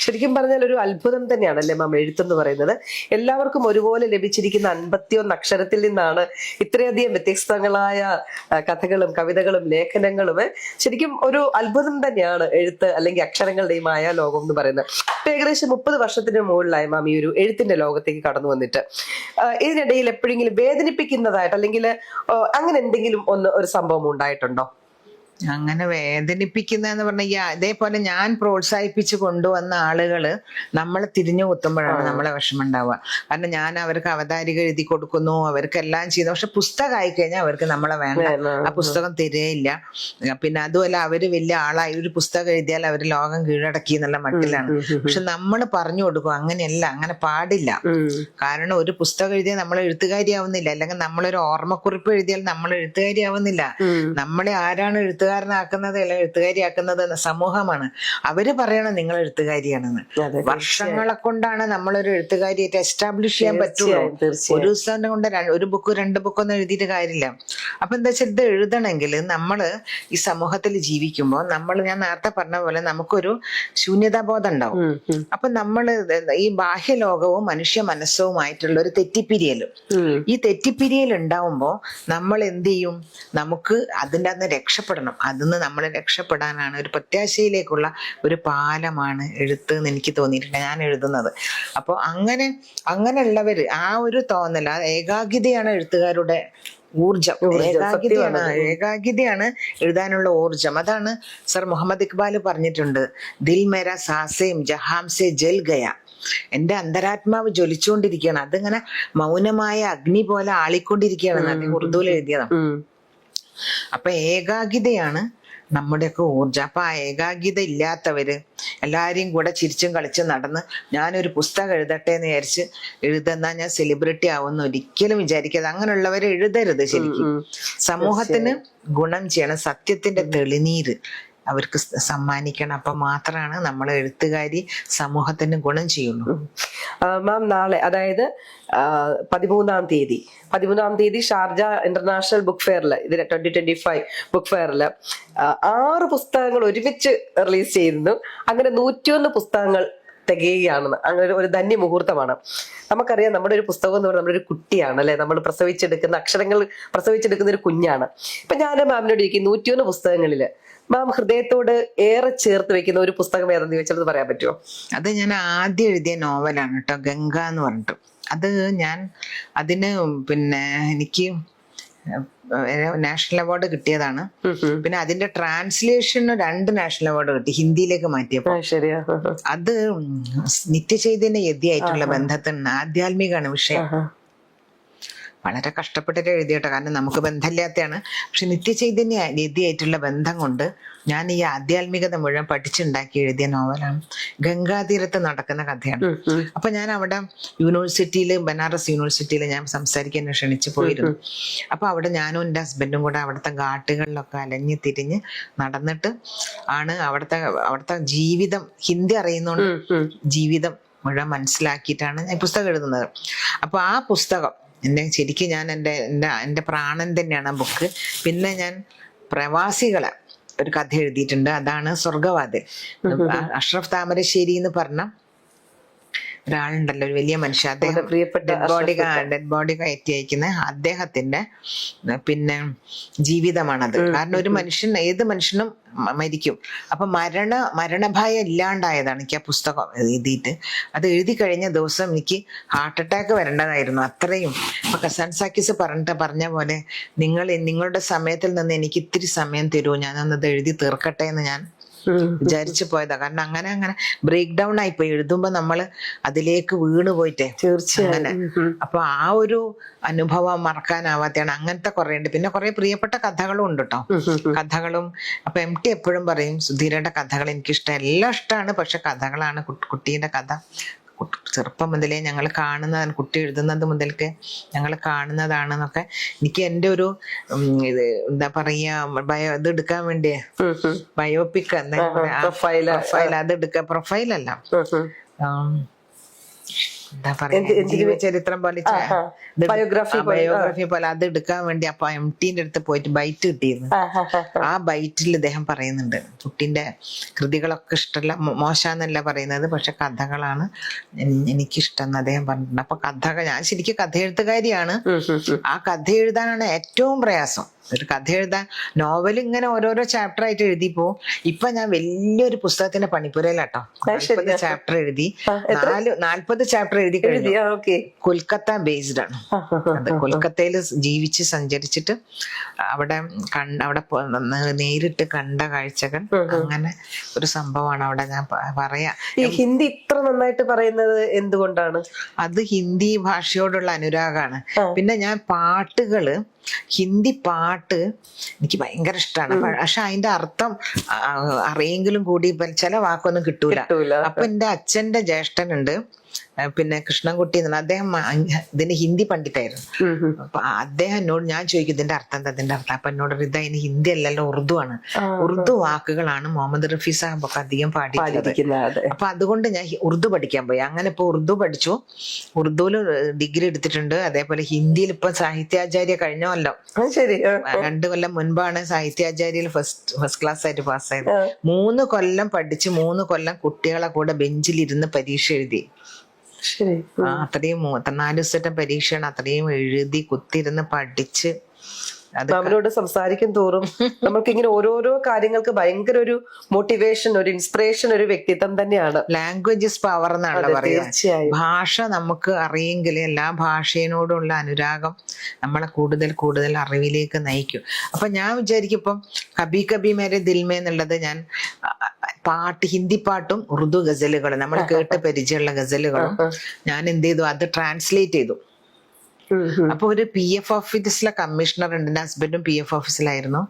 ശരിക്കും പറഞ്ഞാൽ ഒരു അത്ഭുതം തന്നെയാണല്ലേ മാം എഴുത്തെന്ന് പറയുന്നത്. എല്ലാവർക്കും ഒരുപോലെ ലഭിച്ചിരിക്കുന്ന 51 അക്ഷരത്തിൽ നിന്നാണ് ഇത്രയധികം വ്യത്യസ്തങ്ങളായ കഥകളും കവിതകളും ലേഖനങ്ങളും. ശരിക്കും ഒരു അത്ഭുതം തന്നെയാണ് എഴുത്ത് അല്ലെങ്കിൽ അക്ഷരങ്ങളുടെ ഈ മായാലോകം എന്ന് പറയുന്നത്. ഇപ്പൊ ഏകദേശം 30 വർഷത്തിന് മുകളിലായി മാം ഈ ഒരു എഴുത്തിന്റെ ലോകത്തേക്ക് കടന്നു വന്നിട്ട്. ഇതിനിടയിൽ എപ്പോഴെങ്കിലും വേദനിപ്പിക്കുന്നതായിട്ട് അല്ലെങ്കിൽ അങ്ങനെ എന്തെങ്കിലും ഒരു സംഭവം ഉണ്ടായിട്ടുണ്ടോ? അങ്ങനെ വേദനിപ്പിക്കുന്നതെന്ന് പറഞ്ഞാൽ അതേപോലെ ഞാൻ പ്രോത്സാഹിപ്പിച്ച് കൊണ്ടുവന്ന ആളുകള് നമ്മളെ തിരിഞ്ഞു കുത്തുമ്പോഴാണ് നമ്മളെ വിഷമം ഉണ്ടാവുക. കാരണം ഞാൻ അവർക്ക് അവതാരിക എഴുതി കൊടുക്കുന്നു, അവർക്ക് എല്ലാം ചെയ്യുന്നു, പക്ഷെ പുസ്തകം ആയിക്കഴിഞ്ഞാൽ അവർക്ക് നമ്മളെ വേണ്ട, ആ പുസ്തകം തരുകയില്ല. പിന്നെ അതുമല്ല അവര് വലിയ ആളായി ഒരു പുസ്തകം എഴുതിയാൽ അവര് ലോകം കീഴടക്കി എന്നുള്ള മട്ടിലാണ്. പക്ഷെ നമ്മൾ പറഞ്ഞു കൊടുക്കും അങ്ങനെയല്ല, അങ്ങനെ പാടില്ല. കാരണം ഒരു പുസ്തകം എഴുതിയാൽ നമ്മൾ എഴുത്തുകാരിയാവുന്നില്ല, അല്ലെങ്കിൽ നമ്മളൊരു ഓർമ്മക്കുറിപ്പ് എഴുതിയാൽ നമ്മൾ എഴുത്തുകാരിയാവുന്നില്ല. നമ്മളെ ആരാണ് എഴുത്തുകാരനാക്കുന്നത് അല്ലെ എഴുത്തുകാരിയാക്കുന്നത് സമൂഹമാണ്. അവര് പറയണം നിങ്ങൾ എഴുത്തുകാരിയാണെന്ന്. വർഷങ്ങളെ കൊണ്ടാണ് നമ്മളൊരു എഴുത്തുകാരിയായിട്ട് എസ്റ്റാബ്ലിഷ് ചെയ്യാൻ പറ്റുള്ളൂ. ഒരു ദിവസം കൊണ്ട് ഒരു ബുക്ക് 2 ബുക്കൊന്നും എഴുതിയിട്ട് കാര്യമില്ല. അപ്പൊ എന്താ വെച്ചാൽ ഇത് എഴുതണമെങ്കിൽ നമ്മള് ഈ സമൂഹത്തിൽ ജീവിക്കുമ്പോൾ ഞാൻ നേരത്തെ പറഞ്ഞ പോലെ നമുക്കൊരു ശൂന്യതാബോധം ഉണ്ടാവും. അപ്പൊ നമ്മള് ഈ ബാഹ്യലോകവും മനുഷ്യ മനസ്സവുമായിട്ടുള്ള ഒരു തെറ്റിപ്പിരിയലും, ഈ തെറ്റിപ്പിരിയൽ ഉണ്ടാവുമ്പോ നമ്മൾ എന്ത് ചെയ്യും, നമുക്ക് അതിൻ്റെ അന്ന് രക്ഷപ്പെടണം. അതിന്ന് നമ്മൾ രക്ഷപ്പെടാനാണ് ഒരു പ്രത്യാശയിലേക്കുള്ള ഒരു പാലമാണ് എഴുത്ത് എന്ന് എനിക്ക് തോന്നിയിട്ടുണ്ട് ഞാൻ എഴുതുന്നത്. അപ്പോൾ അങ്ങനെയുള്ളവര് ആ ഒരു തോന്നൽ, ആ ഏകാഗ്രതയാണ് എഴുത്തുകാരുടെ ഊർജം. ഏകാഗ്രതയാണ് എഴുതാനുള്ള ഊർജം. അതാണ് സർ മുഹമ്മദ് ഇക്ബാൽ പറഞ്ഞിട്ടുണ്ട്, ദിൽ മേര സാസേം ജഹാം സെ ജൽ ഗയ. എന്റെ അന്തരാത്മാവ് ജ്വലിച്ചുകൊണ്ടിരിക്കുകയാണ്, അതിങ്ങനെ മൗനമായ അഗ്നി പോലെ ആളിക്കൊണ്ടിരിക്കുകയാണ്. അദ്ദേഹം ഉറുദുവിൽ എഴുതിയതാണ്. അപ്പൊ ഏകാഗ്രതയാണ് നമ്മുടെയൊക്കെ ഊർജം. അപ്പൊ ആ ഏകാഗ്രത ഇല്ലാത്തവര് എല്ലാരെയും കൂടെ ചിരിച്ചും കളിച്ചും നടന്ന് ഞാനൊരു പുസ്തകം എഴുതട്ടെ എന്ന് വിചാരിച്ച് എഴുതുന്ന ഞാൻ സെലിബ്രിറ്റി ആവുമെന്ന് ഒരിക്കലും വിചാരിക്കാതെ അങ്ങനെയുള്ളവരെ എഴുതരുത്. ശരിക്കും സമൂഹത്തിന് ഗുണം ചെയ്യണം, സത്യത്തിന്റെ തെളിനീര് അവർക്ക് സമ്മാനിക്കണം. അപ്പൊ മാത്രമാണ് നമ്മൾ എഴുത്തുകാരി സമൂഹത്തിന് ഗുണം ചെയ്യുള്ളൂ. മാം നാളെ, അതായത് 13-ാം തീയതി ഷാർജ ഇന്റർനാഷണൽ ബുക്ക് ഫെയറിൽ, ഇതിന് 2025 ബുക്ക് ഫെയറിൽ 6 പുസ്തകങ്ങൾ ഒരുമിച്ച് റിലീസ് ചെയ്യുന്നു. അങ്ങനെ 101 പുസ്തകങ്ങൾ തികയുകയാണെന്ന്. അങ്ങനെ ഒരു ധന്യ മുഹൂർത്തമാണ്. നമുക്കറിയാം നമ്മുടെ ഒരു പുസ്തകം എന്ന് പറയുന്നത് നമ്മുടെ ഒരു കുട്ടിയാണ് അല്ലെ, നമ്മൾ പ്രസവിച്ചെടുക്കുന്ന അക്ഷരങ്ങൾ പ്രസവിച്ചെടുക്കുന്ന ഒരു കുഞ്ഞാണ്. ഇപ്പൊ ഞാൻ മാമിനോട് ചോദിക്കും, 101 പുസ്തകങ്ങളില് മാം ഹൃദയത്തോട് ഏറെ ചേർത്ത് വെക്കുന്ന ഒരു പുസ്തകം ഏതെന്ന് ചോദിച്ചത് പറയാൻ പറ്റുമോ? അത് ഞാൻ ആദ്യം എഴുതിയ നോവലാണ് കേട്ടോ, ഗംഗ എന്ന് പറഞ്ഞിട്ട്. അത് അതിന് എനിക്ക് നാഷണൽ അവാർഡ് കിട്ടിയതാണ്. പിന്നെ അതിന്റെ ട്രാൻസ്ലേഷന് 2 നാഷണൽ അവാർഡ് കിട്ടി, ഹിന്ദിയിലേക്ക് മാറ്റിയപ്പോ. അത് നിത്യചൈതന്യ യതിയായിട്ടുള്ള ബന്ധത്തിന് ആധ്യാത്മികമാണ് വിഷയം. വളരെ കഷ്ടപ്പെട്ടിട്ട് എഴുതിയിട്ടോ, കാരണം നമുക്ക് ബന്ധമില്ലാത്തതാണ്. പക്ഷെ നിത്യചൈതന്യ യതിയായിട്ടുള്ള ബന്ധം കൊണ്ട് ഞാൻ ഈ ആധ്യാത്മികത മുഴുവൻ പഠിച്ചുണ്ടാക്കി എഴുതിയ നോവലാണ്. ഗംഗാതീരത്ത് നടക്കുന്ന കഥയാണ്. അപ്പൊ ഞാൻ അവിടെ ബനാറസ് യൂണിവേഴ്സിറ്റിയിൽ ഞാൻ സംസാരിക്കാൻ ക്ഷണിച്ചു പോയിരുന്നു. അപ്പൊ അവിടെ ഞാനും എൻ്റെ ഹസ്ബൻഡും കൂടെ അവിടുത്തെ ഘാട്ടുകളിലൊക്കെ അലഞ്ഞു തിരിഞ്ഞ് നടന്നിട്ട് ആണ് അവിടുത്തെ ജീവിതം, ഹിന്ദി അറിയുന്നോണ്ട് ജീവിതം മുഴുവൻ മനസ്സിലാക്കിയിട്ടാണ് ഞാൻ പുസ്തകം എഴുതുന്നത്. അപ്പൊ ആ പുസ്തകം ശരിക്കും ഞാൻ എൻ്റെ പ്രാണൻ തന്നെയാണ് ആ ബുക്ക്. പിന്നെ ഞാൻ പ്രവാസികളെ ഒരു കഥ എഴുതിയിട്ടുണ്ട്, അതാണ് സ്വർഗവാതിൽ. അഷ്റഫ് താമരശ്ശേരി എന്ന് പറഞ്ഞ ഒരാളുണ്ടല്ലോ, ഒരു വലിയ മനുഷ്യൻ, അദ്ദേഹം ഡെഡ് ബോഡി കയറ്റി അയക്കുന്ന അദ്ദേഹത്തിന്റെ ജീവിതമാണത്. കാരണം ഒരു മനുഷ്യൻ, ഏത് മനുഷ്യനും മരിക്കും. അപ്പൊ മരണഭയം ഇല്ലാണ്ടായതാണ് എനിക്ക് ആ പുസ്തകം എഴുതിയിട്ട്. അത് എഴുതി കഴിഞ്ഞ ദിവസം എനിക്ക് ഹാർട്ട് അറ്റാക്ക് വരേണ്ടതായിരുന്നു, അത്രയും. അപ്പൊ കസാൻ സാക്കിസ് പറഞ്ഞ പോലെ നിങ്ങളുടെ സമയത്തിൽ നിന്ന് എനിക്ക് ഇത്തിരി സമയം തരുമോ, ഞാനൊന്നത് എഴുതി തീർക്കട്ടെ എന്ന് ഞാൻ വിചാരിച്ചു പോയതാ. കാരണം അങ്ങനെ ബ്രേക്ക് ഡൗൺ ആയിപ്പോയി എഴുതുമ്പോ നമ്മള് അതിലേക്ക് വീണ് പോയിട്ടേ. തീർച്ചയായും. അപ്പൊ ആ ഒരു അനുഭവം മറക്കാനാവാത്തതാണ്. അങ്ങനത്തെ കുറെ ഉണ്ട്. പിന്നെ കുറെ പ്രിയപ്പെട്ട കഥകളും ഉണ്ട് കേട്ടോ, കഥകളും. അപ്പൊ MT എപ്പോഴും പറയും, സുധീരയുടെ കഥകൾ എനിക്കിഷ്ടം, എല്ലാം ഇഷ്ടമാണ്, പക്ഷെ കഥകളാണ്, കുട്ടീന്റെ കഥ ചെറുപ്പം മുതലേ ഞങ്ങൾ കാണുന്നതാണ്, കുട്ടി എഴുതുന്നത് മുതൽക്ക് ഞങ്ങൾ കാണുന്നതാണെന്നൊക്കെ. എനിക്ക് എൻ്റെ ഒരു എന്താ പറയാ ഇത് എടുക്കാൻ വേണ്ടിയേ, ബയോപിക് പ്രൊഫൈൽ, അത് എടുക്കാൻ, പ്രൊഫൈലല്ല, എന്താ പറയാ, ജീവചരിത്രം പോലെ ബയോഗ്രാഫി ബയോഗ്രഫി പോലെ അത് എടുക്കാൻ വേണ്ടി അപ്പൊ എംടിന്റെ അടുത്ത് പോയിട്ട് ബൈറ്റ് കിട്ടിയിരുന്നു. ആ ബൈറ്റിൽ ഇദ്ദേഹം പറയുന്നുണ്ട് കുട്ടിന്റെ കൃതികളൊക്കെ ഇഷ്ടമല്ല, മോശമെന്നല്ല പറയുന്നത്, പക്ഷെ കഥകളാണ് എനിക്കിഷ്ടം എന്ന് അദ്ദേഹം പറഞ്ഞിട്ടുണ്ട്. അപ്പൊ കഥകൾ, ഞാൻ ശരിക്കും കഥ എഴുത്തുകാരിയാണ്. ആ കഥ എഴുതാനാണ് ഏറ്റവും പ്രയാസം. ഒരു കഥ എഴുതാൻ, നോവൽ ഇങ്ങനെ ഓരോരോ ചാപ്റ്റർ ആയിട്ട് എഴുതിപ്പോ ഇപ്പൊ ഞാൻ വലിയൊരു പുസ്തകത്തിന്റെ പണിപ്പുരയിലാട്ടോ. 40 ചാപ്റ്റർ എഴുതി, 40 ചാപ്റ്റർ എഴുതി കഴിഞ്ഞു. കൊൽക്കത്ത ബേസ്ഡ് ആണ് അത്. കൊൽക്കത്തയിൽ ജീവിച്ച് സഞ്ചരിച്ചിട്ട് അവിടെ നേരിട്ട് കണ്ട കാഴ്ചകൾ, അങ്ങനെ ഒരു സംഭവമാണ് അവിടെ. ഞാൻ പറയാ, ഈ ഹിന്ദി ഇത്ര നന്നായിട്ട് പറയുന്നത് എന്തുകൊണ്ടാണ്? അത് ഹിന്ദി ഭാഷയോടുള്ള അനുരാഗാണ്. പിന്നെ ഞാൻ പാട്ടുകള്, ഹിന്ദി പാട്ട് എനിക്ക് ഭയങ്കര ഇഷ്ടമാണ്. പക്ഷെ അതിന്റെ അർത്ഥം അറിയെങ്കിലും കൂടി ചില വാക്കൊന്നും കിട്ടൂല. അപ്പൊ എന്റെ അച്ഛന്റെ ജ്യേഷ്ഠനുണ്ട്, പിന്നെ കൃഷ്ണൻകുട്ടി എന്നാണ് അദ്ദേഹം, ഇതിന് ഹിന്ദി പണ്ഡിതായിരുന്നു. അപ്പൊ അദ്ദേഹം എന്നോട്, ഞാൻ ചോദിക്കും ഇതിന്റെ അർത്ഥം എന്താ, ഇതിന്റെ അർത്ഥം. അപ്പൊ എന്നോട് ഇതാ, ഇനി ഹിന്ദി അല്ലല്ലോ, ഉറുദു ആണ്. ഉറുദു വാക്കുകളാണ് മുഹമ്മദ് റഫി സാഹിബ് ഒക്കെ അധികം പാടിക്കുന്നത്. അപ്പൊ അതുകൊണ്ട് ഞാൻ ഉറുദു പഠിക്കാൻ പോയി. അങ്ങനെ ഇപ്പൊ ഉറുദു പഠിച്ചു, ഉറുദുവിൽ ഡിഗ്രി എടുത്തിട്ടുണ്ട്. അതേപോലെ ഹിന്ദിയിൽ ഇപ്പൊ സാഹിത്യാചാര്യ കഴിഞ്ഞല്ലോ, 2 കൊല്ലം മുൻപാണ് സാഹിത്യാചാര്യയിൽ ഫസ്റ്റ് ക്ലാസ് ആയിട്ട് പാസ്സായത്. 3 കൊല്ലം പഠിച്ച് 3 കൊല്ലം കുട്ടികളെ കൂടെ ബെഞ്ചിലിരുന്ന് പരീക്ഷ എഴുതി. അത്രയും 4 ദിവസത്തെ പരീക്ഷയാണ്. അത്രയും എഴുതി കുത്തിരുന്ന് പഠിച്ച് മാമിനോട് സംസാരിക്കും തോറും നമുക്ക് ഇങ്ങനെ ഓരോരോ കാര്യങ്ങൾക്ക് ഭയങ്കര ഒരു മോട്ടിവേഷൻ, ഒരു ഇൻസ്പിറേഷൻ, ഒരു വ്യക്തിത്വം തന്നെയാണ്. ലാംഗ്വേജ് ഇസ് പവർ എന്നാണ് പറയുക. ഭാഷ നമുക്ക് അറിയെങ്കിൽ എല്ലാ ഭാഷയോടുള്ള അനുരാഗം നമ്മളെ കൂടുതൽ കൂടുതൽ അറിവിലേക്ക് നയിക്കും. അപ്പൊ ഞാൻ വിചാരിക്കും, ഇപ്പം കബി കബി മേരെ ദിൽമേ എന്നുള്ളത് ഞാൻ പാട്ട്, ഹിന്ദി പാട്ടും ഉറുദു ഗസലുകളും, നമ്മൾ കേട്ട് പരിചയമുള്ള ഗസലുകളും ഞാൻ എന്ത് ചെയ്തു, അത് ട്രാൻസ്ലേറ്റ് ചെയ്തു. അപ്പൊ ഒരു PF ഓഫീസിലെ കമ്മീഷണർ ഉണ്ട്, എന്റെ ഹസ്ബൻഡും PF ഓഫീസിലായിരുന്നു.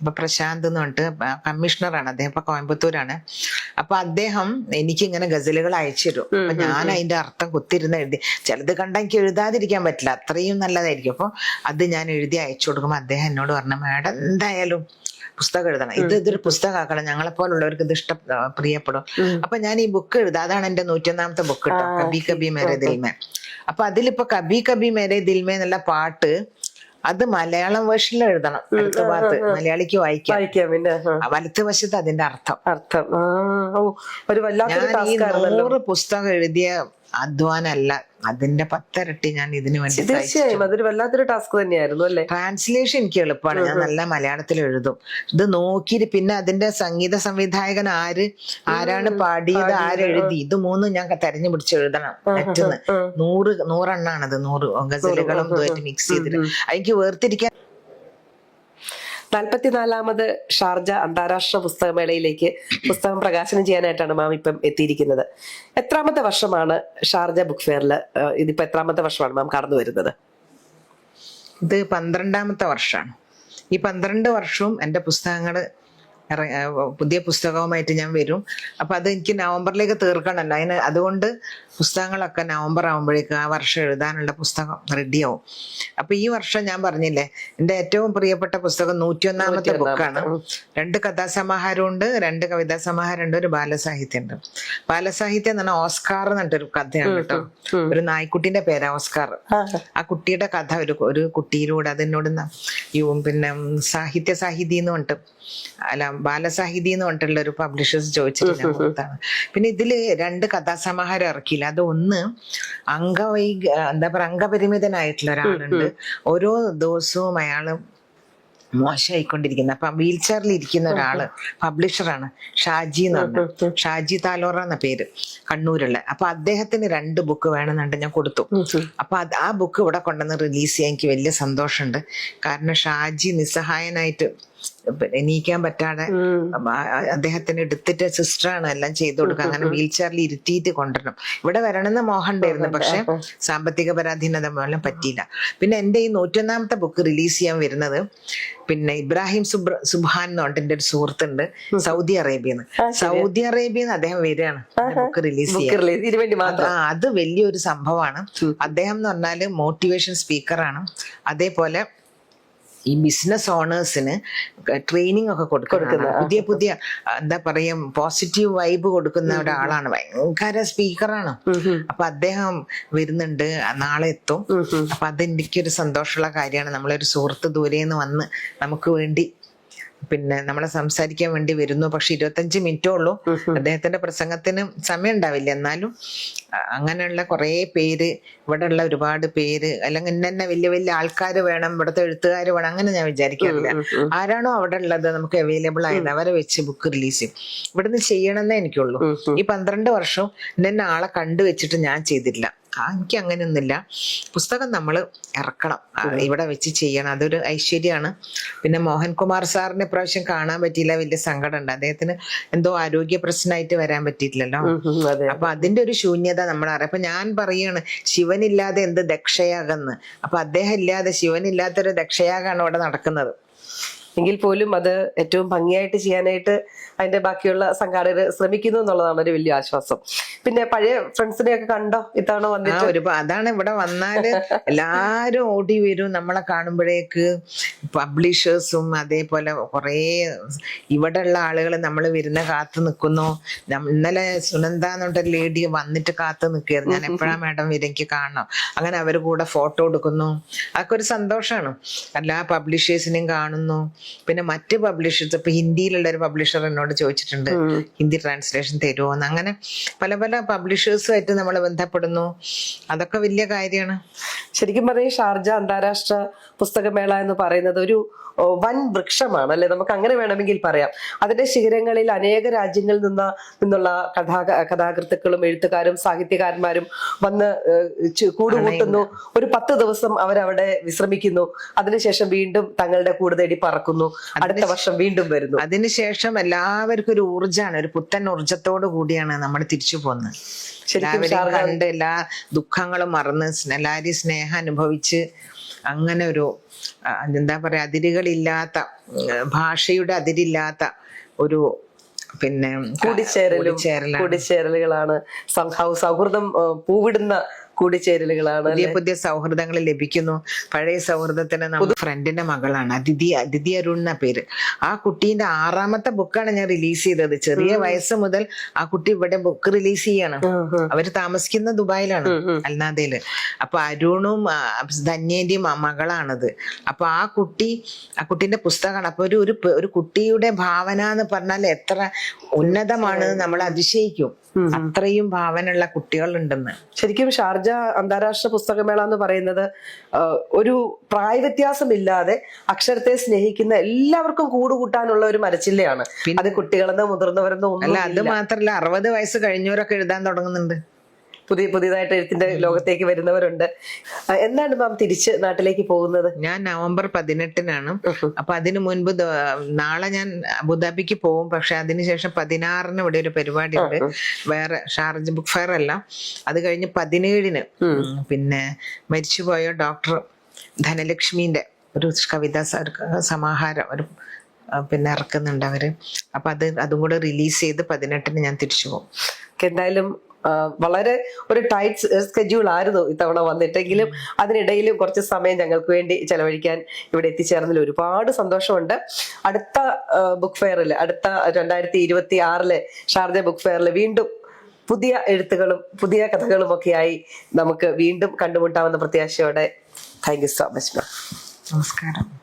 അപ്പൊ പ്രശാന്ത് എന്ന് പറഞ്ഞിട്ട് കമ്മീഷണറാണ് അദ്ദേഹം, ഇപ്പൊ കോയമ്പത്തൂരാണ്. അപ്പൊ അദ്ദേഹം എനിക്ക് ഇങ്ങനെ ഗസലുകൾ അയച്ചു തരും. അപ്പൊ ഞാൻ അതിന്റെ അർത്ഥം കുത്തിരുന്ന് എഴുതി. ചിലത് കണ്ടാൽ എനിക്ക് എഴുതാതിരിക്കാൻ പറ്റില്ല, അത്രയും നല്ലതായിരിക്കും. അപ്പൊ അത് ഞാൻ എഴുതി അയച്ചു കൊടുക്കുമ്പോ അദ്ദേഹം എന്നോട് പറഞ്ഞു, മാഡം എന്തായാലും പുസ്തകം എഴുതണം, ഇതൊരു പുസ്തകമാക്കണം, ഞങ്ങളെ പോലുള്ളവർക്ക് ഇത് പ്രിയപ്പെടും. അപ്പൊ ഞാൻ ഈ ബുക്ക് എഴുതാം. അതാണ് എന്റെ 101ാമത്തെ ബുക്ക് കേട്ടോ, കബി കബി മേരെ ദിൽമേ. അപ്പൊ അതിലിപ്പോ കബി കബി മേരെ ദിൽമേ എന്നുള്ള പാട്ട് അത് മലയാളം വേർഷനിൽ എഴുതണം. അടുത്ത ഭാഗത്ത് മലയാളിക്ക് വായിക്കാം, വലത്ത് വശത്ത് അതിന്റെ അർത്ഥം. ഞാൻ ഈ 100 പുസ്തകം എഴുതിയ അധ്വാനല്ല, അതിന്റെ 10 ഇരട്ടി ഞാൻ ഇതിനു വേണ്ടി. തീർച്ചയായും അതൊരു വല്ലാത്തൊരു ടാസ്ക് തന്നെയായിരുന്നു അല്ലേ. ട്രാൻസ്ലേഷൻ എനിക്ക് എളുപ്പമാണ്, ഞാൻ നല്ല മലയാളത്തിൽ എഴുതും. ഇത് നോക്കിയിട്ട് പിന്നെ അതിന്റെ സംഗീത സംവിധായകൻ ആരാണ് പാടിയത്, ആരെഴുതി, ഇത് 3 ഞാൻ തെരഞ്ഞു പിടിച്ച് എഴുതണം. നെറ്റിന്ന് 100 എണ്ണാണത്, 100 ഗസലുകളും ഇതുമായിട്ട് മിക്സ് ചെയ്തിട്ട് എനിക്ക് വേർതിരിക്കാൻ. 44ാമത് ഷാർജ അന്താരാഷ്ട്ര പുസ്തകമേളയിലേക്ക് പുസ്തകം പ്രകാശനം ചെയ്യാനായിട്ടാണ് മാം ഇപ്പം എത്തിയിരിക്കുന്നത്. എത്രാമത്തെ വർഷമാണ് ഷാർജ ബുക്ക് ഫെയറിൽ? ഇതിപ്പോ എത്രാമത്തെ വർഷമാണ് മാം കടന്നു വരുന്നത്? ഇത് 12ാമത്തെ വർഷമാണ്. ഈ 12 വർഷവും എൻ്റെ പുസ്തകങ്ങൾ പുതിയ പുസ്തകവുമായിട്ട് ഞാൻ വരും. അപ്പൊ അത് എനിക്ക് നവംബറിലേക്ക് തീർക്കണമല്ലോ, അതുകൊണ്ട് പുസ്തകങ്ങളൊക്കെ നവംബർ ആകുമ്പോഴേക്കും ആ വർഷം എഴുതാനുള്ള പുസ്തകം റെഡിയാവും. അപ്പൊ ഈ വർഷം ഞാൻ പറഞ്ഞില്ലേ, എൻ്റെ ഏറ്റവും പ്രിയപ്പെട്ട പുസ്തകം 101ാമത്തെ ബുക്കാണ്. 2 കഥാസമാഹാരമുണ്ട്, 2 കവിതാ സമാഹാരമുണ്ട്, ഒരു ബാലസാഹിത്യം ഉണ്ട്. ബാലസാഹിത്യം എന്ന് പറഞ്ഞാൽ ഓസ്കാർ എന്ന് പറഞ്ഞിട്ടൊരു കഥയാണ് കേട്ടോ. ഒരു നായ്ക്കുട്ടിന്റെ പേരാ ഓസ്കാർ. ആ കുട്ടിയുടെ കഥ ഒരു കുട്ടിയിലൂടെ അതിനോട് പിന്നെ സാഹിതി എന്ന് പറഞ്ഞിട്ട്, അല്ല ബാലസാഹിതി എന്ന് പറഞ്ഞിട്ടുള്ള ഒരു പബ്ലിഷേഴ്സ് ചോദിച്ചിട്ട്. പിന്നെ ഇതില് 2 കഥാസമാഹാരം ഇറക്കിയില്ല. അത് ഒന്ന് അംഗപരിമിതനായിട്ടുള്ള ഒരാളുണ്ട്. ഓരോ ദിവസവും അയാള് മോശമായിക്കൊണ്ടിരിക്കുന്നത്. അപ്പൊ വീൽ ചെയറിൽ ഇരിക്കുന്ന ഒരാള് പബ്ലിഷറാണ്, ഷാജി എന്ന് പറഞ്ഞു, ഷാജി താലോറ എന്ന പേര്, കണ്ണൂരുള്ള. അപ്പൊ അദ്ദേഹത്തിന് 2 ബുക്ക് വേണമെന്നുണ്ട്, ഞാൻ കൊടുത്തു. അപ്പൊ ആ ബുക്ക് ഇവിടെ കൊണ്ടുവന്ന് റിലീസ് ചെയ്യാൻ എനിക്ക് വലിയ സന്തോഷമുണ്ട്. കാരണം ഷാജി നിസ്സഹായനായിട്ട് എണീക്കാൻ പറ്റാതെ അദ്ദേഹത്തിന് എടുത്തിട്ട് സിസ്റ്ററാണ് എല്ലാം ചെയ്തു കൊടുക്കുക. അങ്ങനെ വീൽ ചെയറിൽ ഇരുത്തിയിട്ട് കൊണ്ടുവരണം. ഇവിടെ വരണമെന്ന് മോഹം ഉണ്ടായിരുന്നു, പക്ഷെ സാമ്പത്തിക പരാധീനത മൂലം പറ്റിയില്ല. പിന്നെ എൻ്റെ ഈ 101ാമത്തെ ബുക്ക് റിലീസ് ചെയ്യാൻ വരുന്നത് പിന്നെ ഇബ്രാഹിം സുബ്ഹാൻ എന്ന് പറഞ്ഞിട്ട് എൻ്റെ ഒരു സുഹൃത്തുണ്ട്, സൗദി അറേബ്യന്ന് അദ്ദേഹം വരികയാണ് ബുക്ക് റിലീസ് ചെയ്യാൻ. അത് വലിയൊരു സംഭവമാണ്. അദ്ദേഹം എന്ന് പറഞ്ഞാല് മോട്ടിവേഷൻ സ്പീക്കറാണ്. അതേപോലെ ഈ ബിസിനസ് ഓണേഴ്സിന് ട്രെയിനിങ് ഒക്കെ കൊടുക്കുന്ന പുതിയ പുതിയ എന്താ പറയാ പോസിറ്റീവ് വൈബ് കൊടുക്കുന്ന ഒരാളാണ്, ഭയങ്കര സ്പീക്കറാണ്. അപ്പൊ അദ്ദേഹം വരുന്നുണ്ട്, നാളെ എത്തും. അപ്പൊ അതെനിക്കൊരു സന്തോഷമുള്ള കാര്യമാണ്. നമ്മളൊരു സുഹൃത്ത് ദൂരേന്ന് വന്ന് നമുക്ക് വേണ്ടി പിന്നെ നമ്മളെ സംസാരിക്കാൻ വേണ്ടി വരുന്നു. പക്ഷെ 25 മിനിറ്റേ ഉള്ളൂ. അദ്ദേഹത്തിന്റെ പ്രസംഗത്തിന് സമയം ഉണ്ടാവില്ല. എന്നാലും അങ്ങനെയുള്ള കുറെ പേര്, ഇവിടെ ഉള്ള ഒരുപാട് പേര്, അല്ലെങ്കിൽ ഇന്നെ വലിയ വലിയ ആൾക്കാർ വേണം, ഇവിടുത്തെ എഴുത്തുകാർ വേണം, അങ്ങനെ ഞാൻ വിചാരിക്കാറില്ല. ആരാണോ അവിടെ ഉള്ളത് നമുക്ക് അവൈലബിൾ ആയത് അവരെ വെച്ച് ബുക്ക് റിലീസ് ചെയ്യും. ഇവിടുന്ന് ചെയ്യണമെന്നേ എനിക്കുള്ളൂ. ഈ 12 വർഷം എന്നെ ആളെ കണ്ടുവച്ചിട്ട് ഞാൻ ചെയ്തിട്ടില്ല. എനിക്ക് അങ്ങനെയൊന്നുമില്ല. പുസ്തകം നമ്മൾ ഇറക്കണം, ഇവിടെ വെച്ച് ചെയ്യണം, അതൊരു ഐശ്വര്യമാണ്. പിന്നെ മോഹൻകുമാർ സാറിനെ പ്രാവശ്യം കാണാൻ പറ്റിയില്ല, വലിയ സങ്കടമുണ്ട്. അദ്ദേഹത്തിന് എന്തോ ആരോഗ്യ പ്രശ്നമായിട്ട് വരാൻ പറ്റിയിട്ടില്ലല്ലോ. അപ്പൊ അതിന്റെ ഒരു ശൂന്യത നമ്മൾ അറിയാം. അപ്പൊ ഞാൻ പറയാണ്, ശിവനില്ലാതെ എന്ത് ദക്ഷയാകെന്ന്. അപ്പൊ അദ്ദേഹം ഇല്ലാതെ, ശിവനില്ലാത്തൊരു ദക്ഷയാഗാണ് ഇവിടെ നടക്കുന്നത്. എങ്കിൽ പോലും അത് ഏറ്റവും ഭംഗിയായിട്ട് ചെയ്യാനായിട്ട് അതിന്റെ ബാക്കിയുള്ള സംഘാടകർ ശ്രമിക്കുന്നു എന്നുള്ളതാണ് ഒരു വലിയ ആശ്വാസം. പിന്നെ പഴയ ഫ്രണ്ട്സിനെ ഒക്കെ കണ്ടോ ഇത്തവണ വന്നിട്ട്? അതാണ്, ഇവിടെ വന്നാല് എല്ലാരും ഓടി വരും നമ്മളെ കാണുമ്പോഴേക്ക്. പബ്ലിഷേഴ്സും അതേപോലെ കുറെ ഇവിടെ ഉള്ള ആളുകൾ നമ്മൾ വരുന്ന കാത്തു നിൽക്കുന്നു. ഇന്നലെ സുനന്ദ എന്നൊരു ലേഡി വന്നിട്ട് കാത്തു നിൽക്കുകയായിരുന്നു. ഞാൻ എപ്പോഴാ മാഡം വരും, എനിക്ക് കാണണം. അങ്ങനെ അവർ കൂടെ ഫോട്ടോ എടുക്കുന്നു. അതൊക്കെ ഒരു സന്തോഷമാണ്. എല്ലാ പബ്ലിഷേഴ്സിനെയും കാണുന്നു. പിന്നെ മറ്റ് പബ്ലിഷേഴ്സ്, ഇപ്പൊ ഹിന്ദിയിലുള്ള ഒരു പബ്ലിഷർ എന്നോട് ചോദിച്ചിട്ടുണ്ട് ഹിന്ദി ട്രാൻസ്ലേഷൻ തരുമോന്ന്. അങ്ങനെ പല പല പബ്ലിഷേഴ്സുമായിട്ട് നമ്മൾ ബന്ധപ്പെടുന്നു. അതൊക്കെ വലിയ കാര്യമാണ്. ശരിക്കും പറഞ്ഞാൽ ഷാർജ അന്താരാഷ്ട്ര പുസ്തകമേള എന്ന് പറയുന്നത് ഒരു വൻ വൃക്ഷമാണ് അല്ലെ, നമുക്ക് അങ്ങനെ വേണമെങ്കിൽ പറയാം. അതിന്റെ ശിഖരങ്ങളിൽ അനേക രാജ്യങ്ങളിൽ നിന്നുള്ള കഥാകൃത്തുക്കളും എഴുത്തുകാരും സാഹിത്യകാരന്മാരും വന്ന് കൂടുകൂട്ടുന്നു. ഒരു 10 ദിവസം അവരവിടെ വിശ്രമിക്കുന്നു. അതിനുശേഷം വീണ്ടും തങ്ങളുടെ കൂടെ തേടി പറക്കുന്നു. അടുത്ത വർഷം വീണ്ടും വരുന്നു. അതിനുശേഷം എല്ലാവർക്കും ഒരു ഊർജ്ജമാണ്, ഒരു പുത്തൻ ഊർജ്ജത്തോടു കൂടിയാണ് നമ്മൾ തിരിച്ചു പോകുന്നത്. എല്ലാവരെയും കണ്ട് എല്ലാ ദുഃഖങ്ങളും മറന്ന് എല്ലാവരെയും സ്നേഹം അനുഭവിച്ച് അങ്ങനെ ഒരു എന്താ പറയാ, അതിരുകളില്ലാത്ത, ഭാഷയുടെ അതിരില്ലാത്ത ഒരു പിന്നെ കൂടിച്ചേരലുകളാണ്. സൗഹൃദം പൂവിടുന്ന കൂടിച്ചേരലുകളാണ്. പുതിയ പുതിയ സൗഹൃദങ്ങൾ ലഭിക്കുന്നു. പഴയ സൗഹൃദത്തിന് നമ്മുടെ ഫ്രണ്ടിന്റെ മകളാണ് അതിഥി അരുൺ എന്ന പേര്. ആ കുട്ടീന്റെ 6ാമത്തെ ബുക്കാണ് ഞാൻ റിലീസ് ചെയ്തത്. ചെറിയ വയസ്സ് മുതൽ ആ കുട്ടി ഇവിടെ ബുക്ക് റിലീസ് ചെയ്യാണ്. അവര് താമസിക്കുന്ന ദുബായിലാണ്, അൽനാദയില്. അപ്പൊ അരുണും ധന്യേന്റെയും മകളാണത്. അപ്പൊ ആ കുട്ടീന്റെ പുസ്തകമാണ്. അപ്പൊ ഒരു കുട്ടിയുടെ ഭാവന എന്ന് പറഞ്ഞാൽ എത്ര ഉന്നതമാണ്, നമ്മൾ അതിശയിക്കും. അത്രയും ഭാവനയുള്ള കുട്ടികളുണ്ടെന്ന്. ശരിക്കും ഷാർജ അന്താരാഷ്ട്ര പുസ്തകമേള എന്ന് പറയുന്നത് ഒരു പ്രായവ്യത്യാസമില്ലാതെ അക്ഷരത്തെ സ്നേഹിക്കുന്ന എല്ലാവർക്കും കൂടുകൂട്ടാനുള്ള ഒരു മരച്ചില്ലയാണ്. അത് കുട്ടികളെന്നോ മുതിർന്നവരെന്നോ ഒന്നും അല്ല. അത് മാത്രല്ല, 60 വയസ്സ് കഴിഞ്ഞവരൊക്കെ എഴുതാൻ തുടങ്ങുന്നുണ്ട്. പുതിയതായിട്ട് എഴുത്തിന്റെ ലോകത്തേക്ക് വരുന്നവരുണ്ട്. എന്താണ് മാം തിരിച്ച് നാട്ടിലേക്ക് പോകുന്നത്? ഞാൻ നവംബർ 18-നാണ്. അപ്പൊ അതിനു മുൻപ് നാളെ ഞാൻ അബുദാബിക്ക് പോകും. പക്ഷെ അതിനുശേഷം 16-ന് ഇവിടെ ഒരു പരിപാടി ഉണ്ട്, വേറെ ഷാർജ ബുക്ക് ഫെയർ അല്ല. അത് കഴിഞ്ഞ് 17-ന് പിന്നെ മരിച്ചുപോയ ഡോക്ടർ ധനലക്ഷ്മിന്റെ ഒരു കവിതാ സമാഹാരം ഒരു പിന്നെ ഇറക്കുന്നുണ്ട് അവര്. അപ്പൊ അതും കൂടെ റിലീസ് ചെയ്ത് 18-ന് ഞാൻ തിരിച്ചു പോകും. എന്തായാലും വളരെ ഒരു ടൈറ്റ് സ്കെഡ്യൂൾ ആയിരുന്നു ഇത്തവണ വന്നിട്ടെങ്കിലും അതിനിടയിലും കുറച്ച് സമയം ഞങ്ങൾക്ക് വേണ്ടി ചെലവഴിക്കാൻ ഇവിടെ എത്തിച്ചേർന്നതിൽ ഒരുപാട് സന്തോഷമുണ്ട്. അടുത്ത ബുക്ക് ഫെയറിൽ, അടുത്ത 2026 ഷാർജ ബുക്ക് ഫെയറിൽ വീണ്ടും പുതിയ എഴുത്തുകളും പുതിയ കഥകളും ഒക്കെയായി നമുക്ക് വീണ്ടും കണ്ടുമുട്ടാമെന്ന പ്രത്യാശയോടെ താങ്ക് യു സോ മച്ച്. നമസ്കാരം.